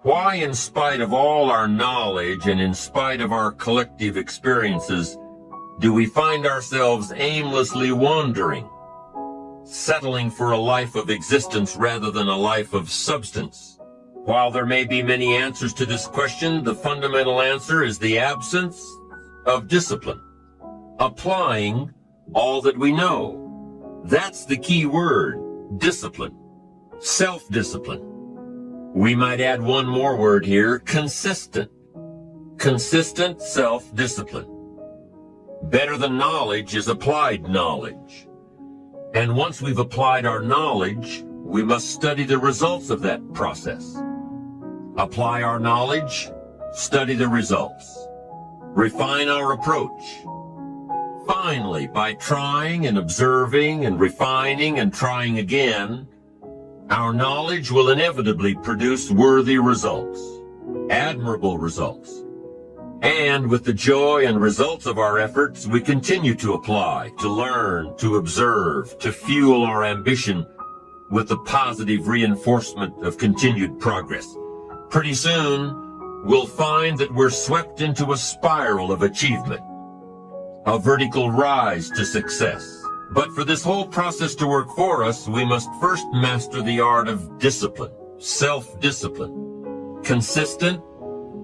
Why, in spite of all our knowledge and in spite of our collective experiences, do we find ourselves aimlessly wandering, settling for a life of existence rather than a life of substance? While there may be many answers to this question, the fundamental answer is the absence of discipline. Applying all that we know. That's the key word, discipline. Self-discipline. We might add one more word here, consistent. Consistent self-discipline. Better than knowledge is applied knowledge. And once we've applied our knowledge, we must study the results of that process. Apply our knowledge, study the results. Refine our approach. Finally, by trying and observing and refining and trying again, our knowledge will inevitably produce worthy results, admirable results. And with the joy and results of our efforts, we continue to apply, to learn, to observe, to fuel our ambition with the positive reinforcement of continued progress. Pretty soon, we'll find that we're swept into a spiral of achievement, a vertical rise to success. But for this whole process to work for us, we must first master the art of discipline, self-discipline, consistent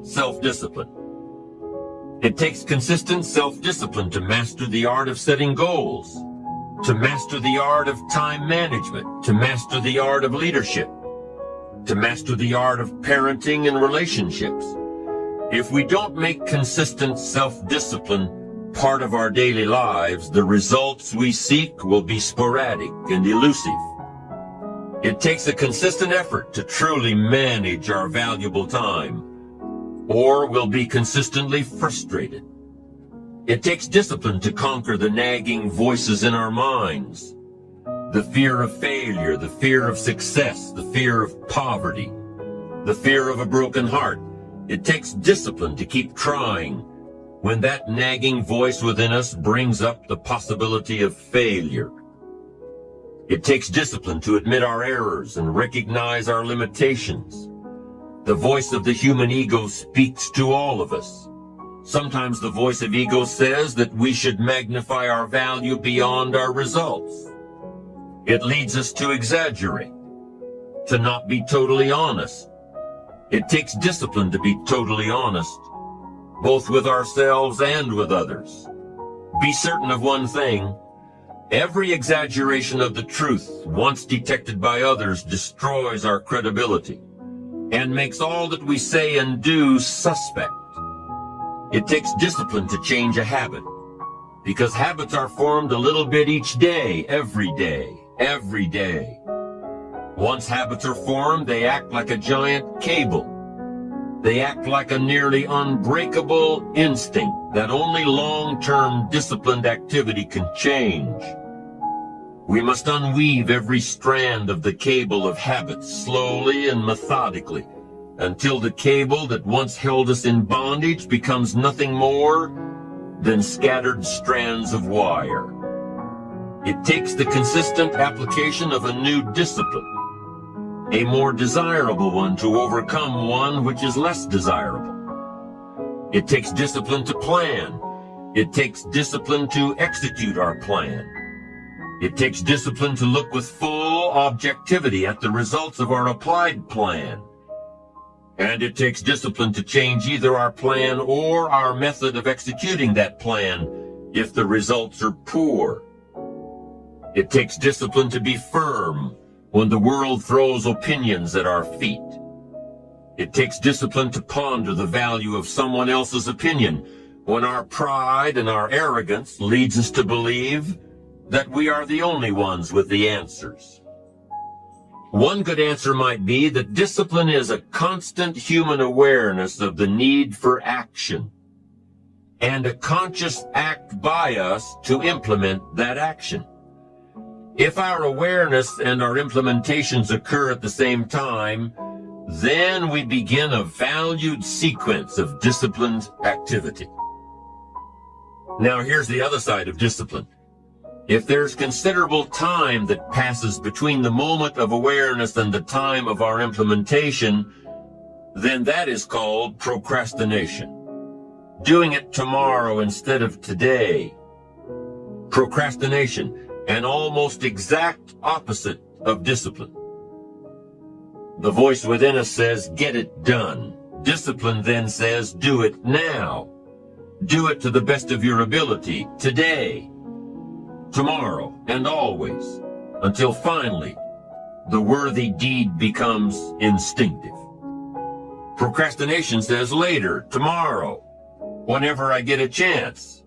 self-discipline. It takes consistent self-discipline to master the art of setting goals, to master the art of time management, to master the art of leadership, to master the art of parenting and relationships. If we don't make consistent self-discipline part of our daily lives, the results we seek will be sporadic and elusive. It takes a consistent effort to truly manage our valuable time, or we'll be consistently frustrated. It takes discipline to conquer the nagging voices in our minds, the fear of failure, the fear of success, the fear of poverty, the fear of a broken heart. It takes discipline to keep trying when that nagging voice within us brings up the possibility of failure. It takes discipline to admit our errors and recognize our limitations. The voice of the human ego speaks to all of us. Sometimes the voice of ego says that we should magnify our value beyond our results. It leads us to exaggerate, to not be totally honest. It takes discipline to be totally honest, both with ourselves and with others. Be certain of one thing: every exaggeration of the truth, once detected by others, destroys our credibility and makes all that we say and do suspect. It takes discipline to change a habit, because habits are formed a little bit each day, every day, every day. Once habits are formed, they act like a giant cable. They act like a nearly unbreakable instinct that only long-term disciplined activity can change. We must unweave every strand of the cable of habits slowly and methodically until the cable that once held us in bondage becomes nothing more than scattered strands of wire. It takes the consistent application of a new discipline, a more desirable one, to overcome one which is less desirable. It takes discipline to plan. It takes discipline to execute our plan. It takes discipline to look with full objectivity at the results of our applied plan. And it takes discipline to change either our plan or our method of executing that plan if the results are poor. It takes discipline to be firm when the world throws opinions at our feet. It takes discipline to ponder the value of someone else's opinion when our pride and our arrogance leads us to believe that we are the only ones with the answers. One good answer might be that discipline is a constant human awareness of the need for action and a conscious act by us to implement that action. If our awareness and our implementations occur at the same time, then we begin a valued sequence of disciplined activity. Now here's the other side of discipline. If there's considerable time that passes between the moment of awareness and the time of our implementation, then that is called procrastination. Doing it tomorrow instead of today. Procrastination, an almost exact opposite of discipline. The voice within us says, get it done. Discipline then says, do it now. Do it to the best of your ability, today, tomorrow, and always, until finally, the worthy deed becomes instinctive. Procrastination says later, tomorrow, whenever I get a chance.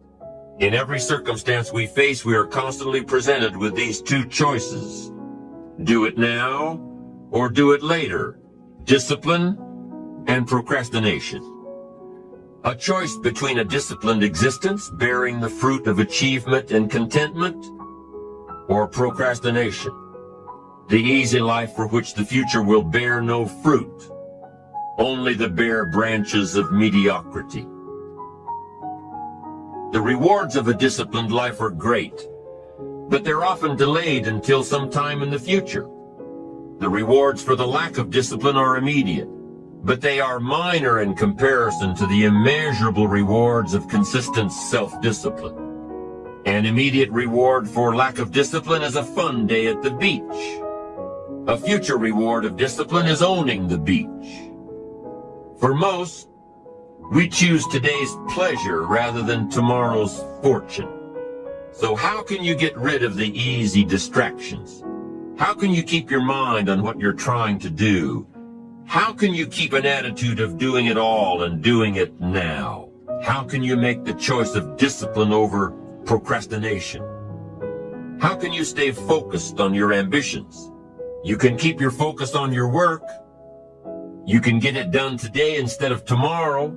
In every circumstance we face, we are constantly presented with these two choices. Do it now or do it later. Discipline and procrastination. A choice between a disciplined existence bearing the fruit of achievement and contentment, or procrastination, the easy life for which the future will bear no fruit, only the bare branches of mediocrity. The rewards of a disciplined life are great, but they're often delayed until some time in the future. The rewards for the lack of discipline are immediate, but they are minor in comparison to the immeasurable rewards of consistent self-discipline. An immediate reward for lack of discipline is a fun day at the beach. A future reward of discipline is owning the beach. For most, we choose today's pleasure rather than tomorrow's fortune. So how can you get rid of the easy distractions? How can you keep your mind on what you're trying to do? How can you keep an attitude of doing it all and doing it now? How can you make the choice of discipline over procrastination? How can you stay focused on your ambitions? You can keep your focus on your work. You can get it done today instead of tomorrow.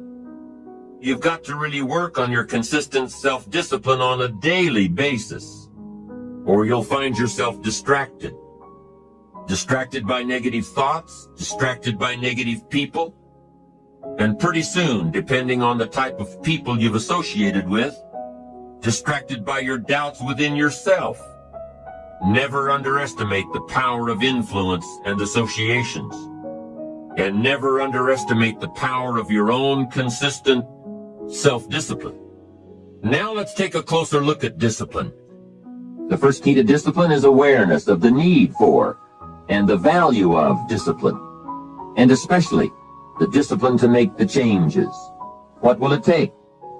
You've got to really work on your consistent self-discipline on a daily basis, or you'll find yourself distracted. Distracted by negative thoughts, distracted by negative people, and pretty soon, depending on the type of people you've associated with, distracted by your doubts within yourself. Never underestimate the power of influence and associations, and never underestimate the power of your own consistent self-discipline. Now let's take a closer look at discipline. The first key to discipline is awareness of the need for and the value of discipline, and especially the discipline to make the changes. What will it take?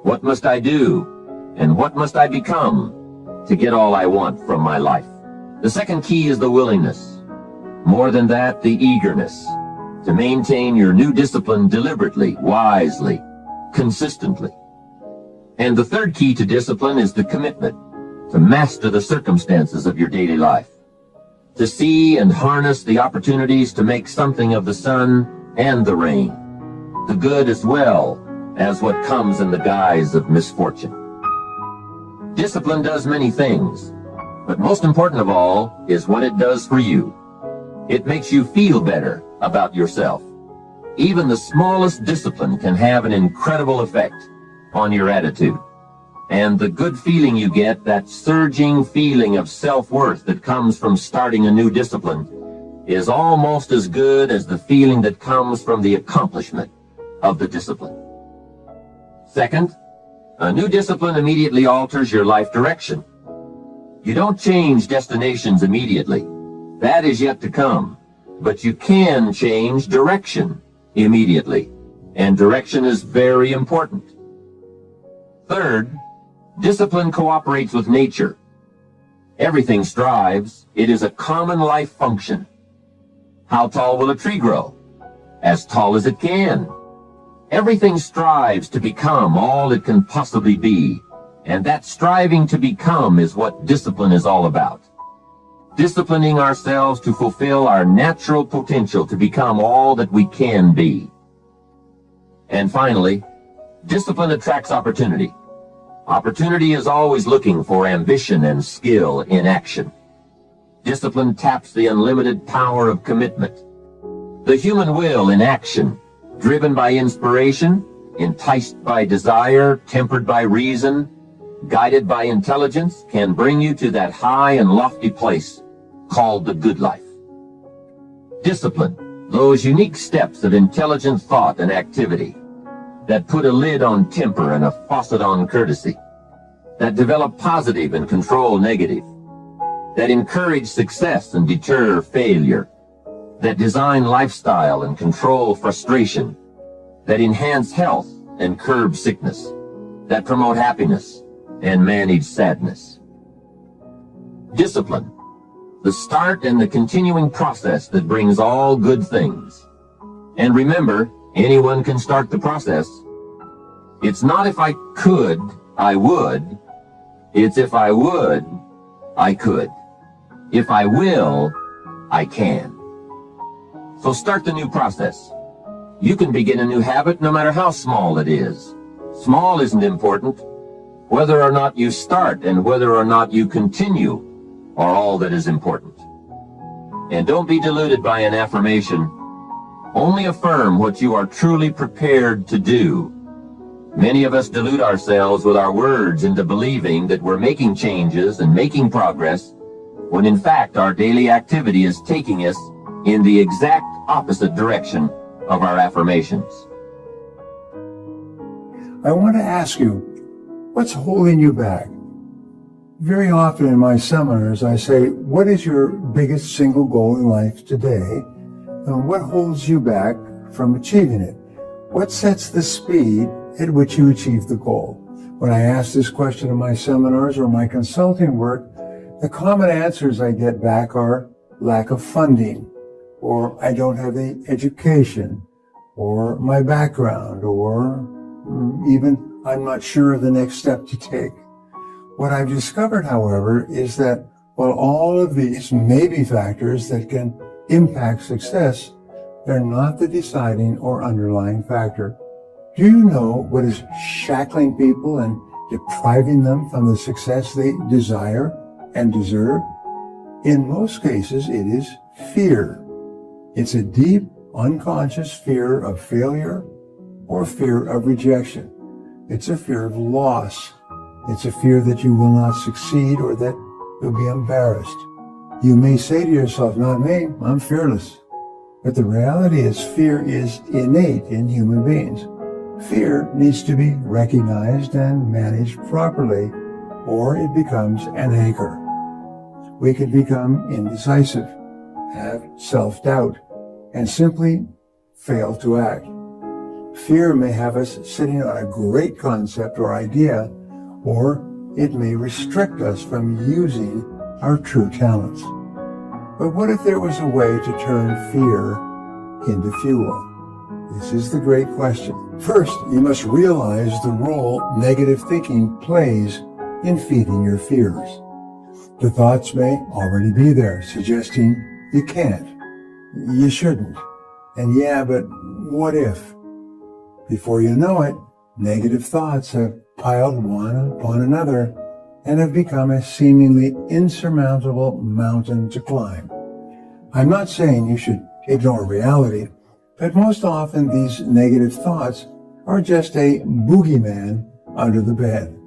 What must I do? And what must I become to get all I want from my life? The second key is the willingness. More than that, the eagerness to maintain your new discipline deliberately, wisely, consistently. And the third key to discipline is the commitment to master the circumstances of your daily life, to see and harness the opportunities to make something of the sun and the rain, the good as well as what comes in the guise of misfortune. Discipline does many things, but most important of all is what it does for you. It makes you feel better about yourself. Even the smallest discipline can have an incredible effect on your attitude. And the good feeling you get, that surging feeling of self-worth that comes from starting a new discipline, is almost as good as the feeling that comes from the accomplishment of the discipline. Second, a new discipline immediately alters your life direction. You don't change destinations immediately. That is yet to come. But you can change direction immediately. And direction is very important. Third, discipline cooperates with nature. Everything strives. It is a common life function. How tall will a tree grow? As tall as it can. Everything strives to become all it can possibly be. And that striving to become is what discipline is all about. Disciplining ourselves to fulfill our natural potential to become all that we can be. And finally, discipline attracts opportunity. Opportunity is always looking for ambition and skill in action. Discipline taps the unlimited power of commitment. The human will in action, driven by inspiration, enticed by desire, tempered by reason, guided by intelligence, can bring you to that high and lofty place called the good life. Discipline Those unique steps of intelligent thought and activity that put a lid on temper and a faucet on courtesy, that develop positive and control negative, that encourage success and deter failure, that design lifestyle and control frustration, that enhance health and curb sickness, that promote happiness and manage sadness. Discipline, the start and the continuing process that brings all good things. And remember, anyone can start the process. It's not if I could, I would. It's if I would, I could. If I will, I can. So start the new process. You can begin a new habit no matter how small it is. Small isn't important. Whether or not you start and whether or not you continue are all that is important. And don't be deluded by an affirmation. Only affirm what you are truly prepared to do. Many of us delude ourselves with our words into believing that we're making changes and making progress, when in fact our daily activity is taking us in the exact opposite direction of our affirmations. I want to ask you, what's holding you back? Very often in my seminars, I say, what is your biggest single goal in life today? And what holds you back from achieving it? What sets the speed at which you achieve the goal? When I ask this question in my seminars or my consulting work, the common answers I get back are lack of funding, or I don't have the education, or my background, or even I'm not sure of the next step to take. What I've discovered, however, is that while all of these may be factors that can impact success, they're not the deciding or underlying factor. Do you know what is shackling people and depriving them from the success they desire and deserve? In most cases, it is fear. It's a deep, unconscious fear of failure or fear of rejection. It's a fear of loss. It's a fear that you will not succeed or that you'll be embarrassed. You may say to yourself, not me, I'm fearless. But the reality is fear is innate in human beings. Fear needs to be recognized and managed properly, or it becomes an anchor. We can become indecisive, have self-doubt, and simply fail to act. Fear may have us sitting on a great concept or idea, or it may restrict us from using our true talents. But what if there was a way to turn fear into fuel? This is the great question. First, you must realize the role negative thinking plays in feeding your fears. The thoughts may already be there, suggesting you can't, you shouldn't, and yeah, but what if? Before you know it, negative thoughts have piled one upon another and have become a seemingly insurmountable mountain to climb. I'm not saying you should ignore reality, but most often these negative thoughts are just a boogeyman under the bed.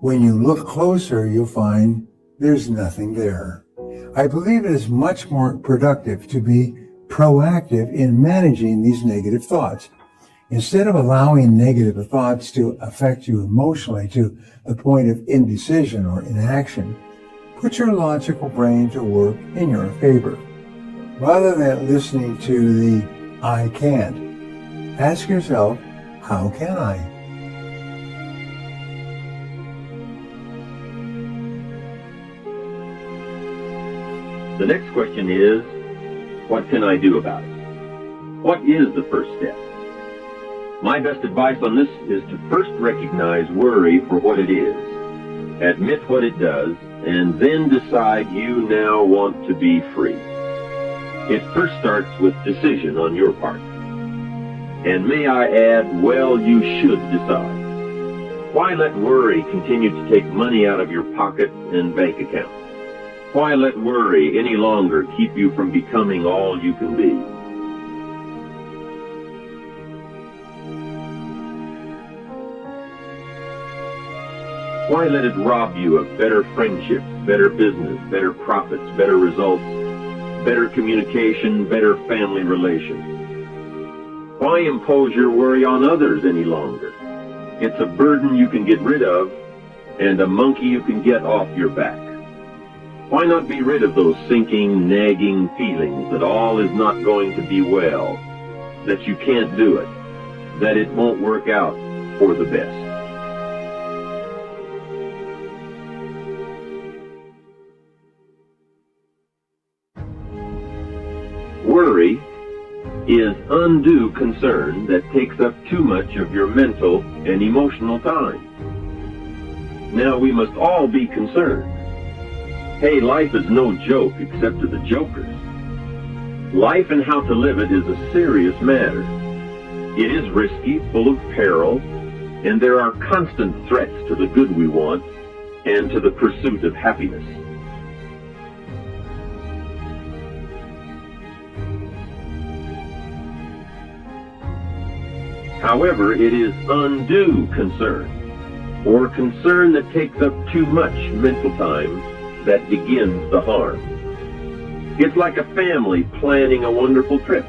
When you look closer, you'll find there's nothing there. I believe it is much more productive to be proactive in managing these negative thoughts. Instead of allowing negative thoughts to affect you emotionally to the point of indecision or inaction, put your logical brain to work in your favor. Rather than listening to the I can't, ask yourself, how can I? The next question is, what can I do about it? What is the first step? My best advice on this is to first recognize worry for what it is, admit what it does, and then decide you now want to be free. It first starts with decision on your part. And may I add, well, you should decide. Why let worry continue to take money out of your pocket and bank account? Why let worry any longer keep you from becoming all you can be? Why let it rob you of better friendships, better business, better profits, better results, better communication, better family relations. Why impose your worry on others any longer? It's a burden you can get rid of and a monkey you can get off your back. Why not be rid of those sinking, nagging feelings that all is not going to be well, that you can't do it, that it won't work out for the best? Worry is undue concern that takes up too much of your mental and emotional time. Now we must all be concerned. Hey, life is no joke except to the jokers. Life and how to live it is a serious matter. It is risky, full of peril, and there are constant threats to the good we want and to the pursuit of happiness. However, it is undue concern, or concern that takes up too much mental time, that begins the harm. It's like a family planning a wonderful trip.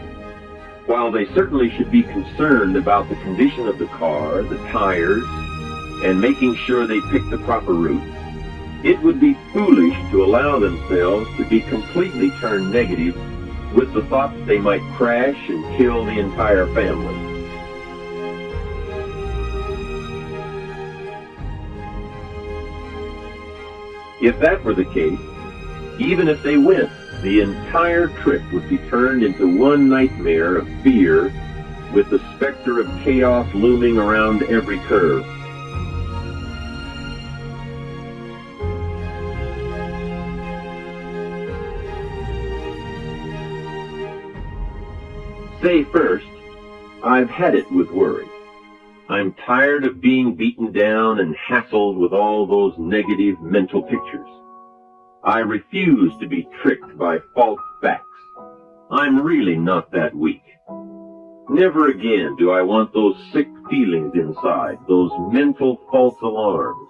While they certainly should be concerned about the condition of the car, the tires, and making sure they pick the proper route, it would be foolish to allow themselves to be completely turned negative with the thought that they might crash and kill the entire family. If that were the case, even if they went, the entire trip would be turned into one nightmare of fear, with the specter of chaos looming around every curve. Say first, I've had it with worry. I'm tired of being beaten down and hassled with all those negative mental pictures. I refuse to be tricked by false facts. I'm really not that weak. Never again do I want those sick feelings inside, those mental false alarms.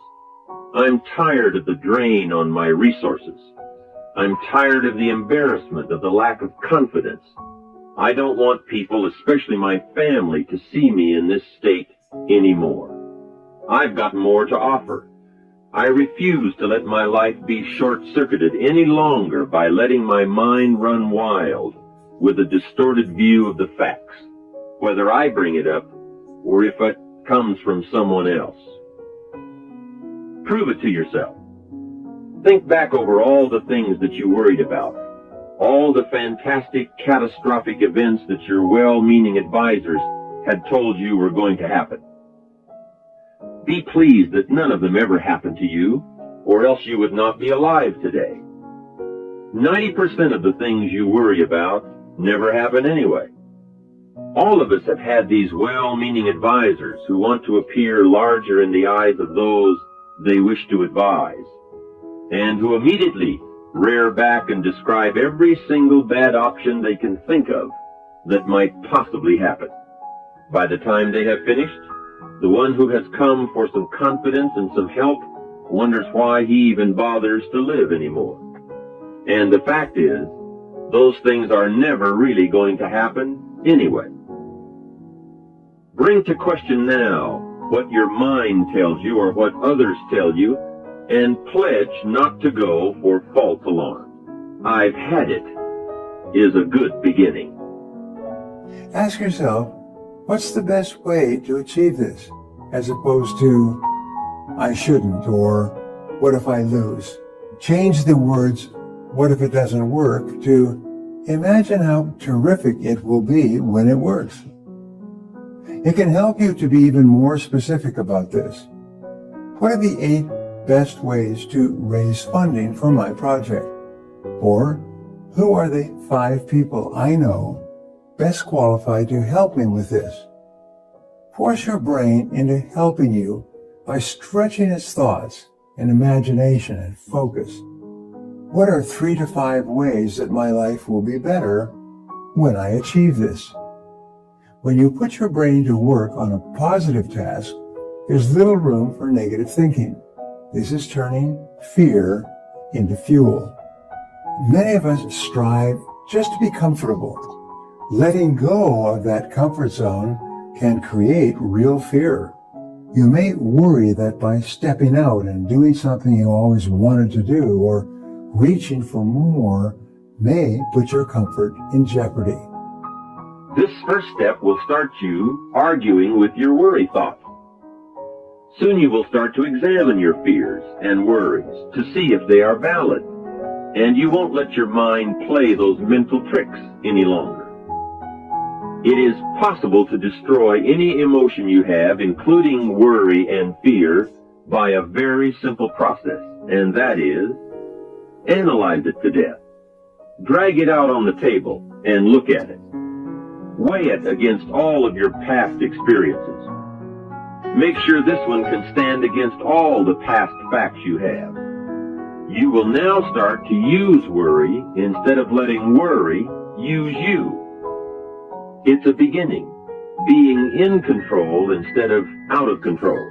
I'm tired of the drain on my resources. I'm tired of the embarrassment of the lack of confidence. I don't want people, especially my family, to see me in this state anymore. I've got more to offer. I refuse to let my life be short-circuited any longer by letting my mind run wild with a distorted view of the facts, whether I bring it up or if it comes from someone else. Prove it to yourself. Think back over all the things that you worried about, all the fantastic, catastrophic events that your well-meaning advisors had told you were going to happen. Be pleased that none of them ever happened to you, or else you would not be alive today. 90% of the things you worry about never happen anyway. All of us have had these well-meaning advisors who want to appear larger in the eyes of those they wish to advise, and who immediately rear back and describe every single bad option they can think of that might possibly happen. By the time they have finished, the one who has come for some confidence and some help wonders why he even bothers to live anymore. And the fact is, those things are never really going to happen anyway. Bring to question now what your mind tells you or what others tell you, and pledge not to go for false alarm. I've had it is a good beginning. Ask yourself, what's the best way to achieve this, as opposed to, I shouldn't, or what if I lose? Change the words, what if it doesn't work, to imagine how terrific it will be when it works. It can help you to be even more specific about this. What are the 8 best ways to raise funding for my project? Or, who are the 5 people I know best qualified to help me with this? Force your brain into helping you by stretching its thoughts and imagination and focus. What are 3 to 5 ways that my life will be better when I achieve this? When you put your brain to work on a positive task, there's little room for negative thinking. This is turning fear into fuel. Many of us strive just to be comfortable. Letting go of that comfort zone can create real fear. You may worry that by stepping out and doing something you always wanted to do or reaching for more may put your comfort in jeopardy. This first step will start you arguing with your worry thoughts. Soon you will start to examine your fears and worries to see if they are valid, and you won't let your mind play those mental tricks any longer. It is possible to destroy any emotion you have, including worry and fear, by a very simple process, and that is, analyze it to death. Drag it out on the table and look at it. Weigh it against all of your past experiences. Make sure this one can stand against all the past facts you have. You will now start to use worry instead of letting worry use you. It's a beginning, being in control instead of out of control.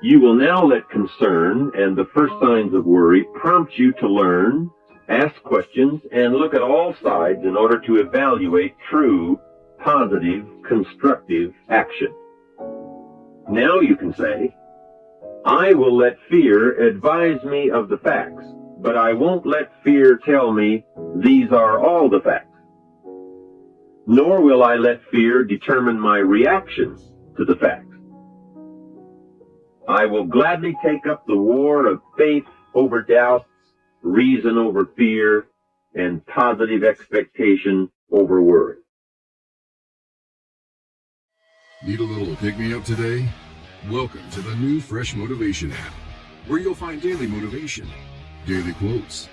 You will now let concern and the first signs of worry prompt you to learn, ask questions, and look at all sides in order to evaluate true, positive, constructive action. Now you can say, I will let fear advise me of the facts, but I won't let fear tell me these are all the facts. Nor will I let fear determine my reactions to the facts. I will gladly take up the war of faith over doubt, reason over fear, and positive expectation over worry. Need a little pick-me-up today? Welcome to the new Fresh Motivation app, where you'll find daily motivation, daily quotes.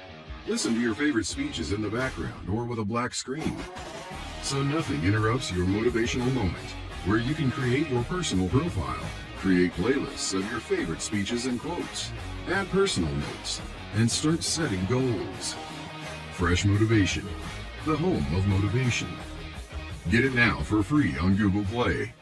Listen to your favorite speeches in the background or with a black screen, so nothing interrupts your motivational moment, where you can create your personal profile, create playlists of your favorite speeches and quotes, add personal notes, and start setting goals. Fresh Motivation, the home of motivation. Get it now for free on Google Play.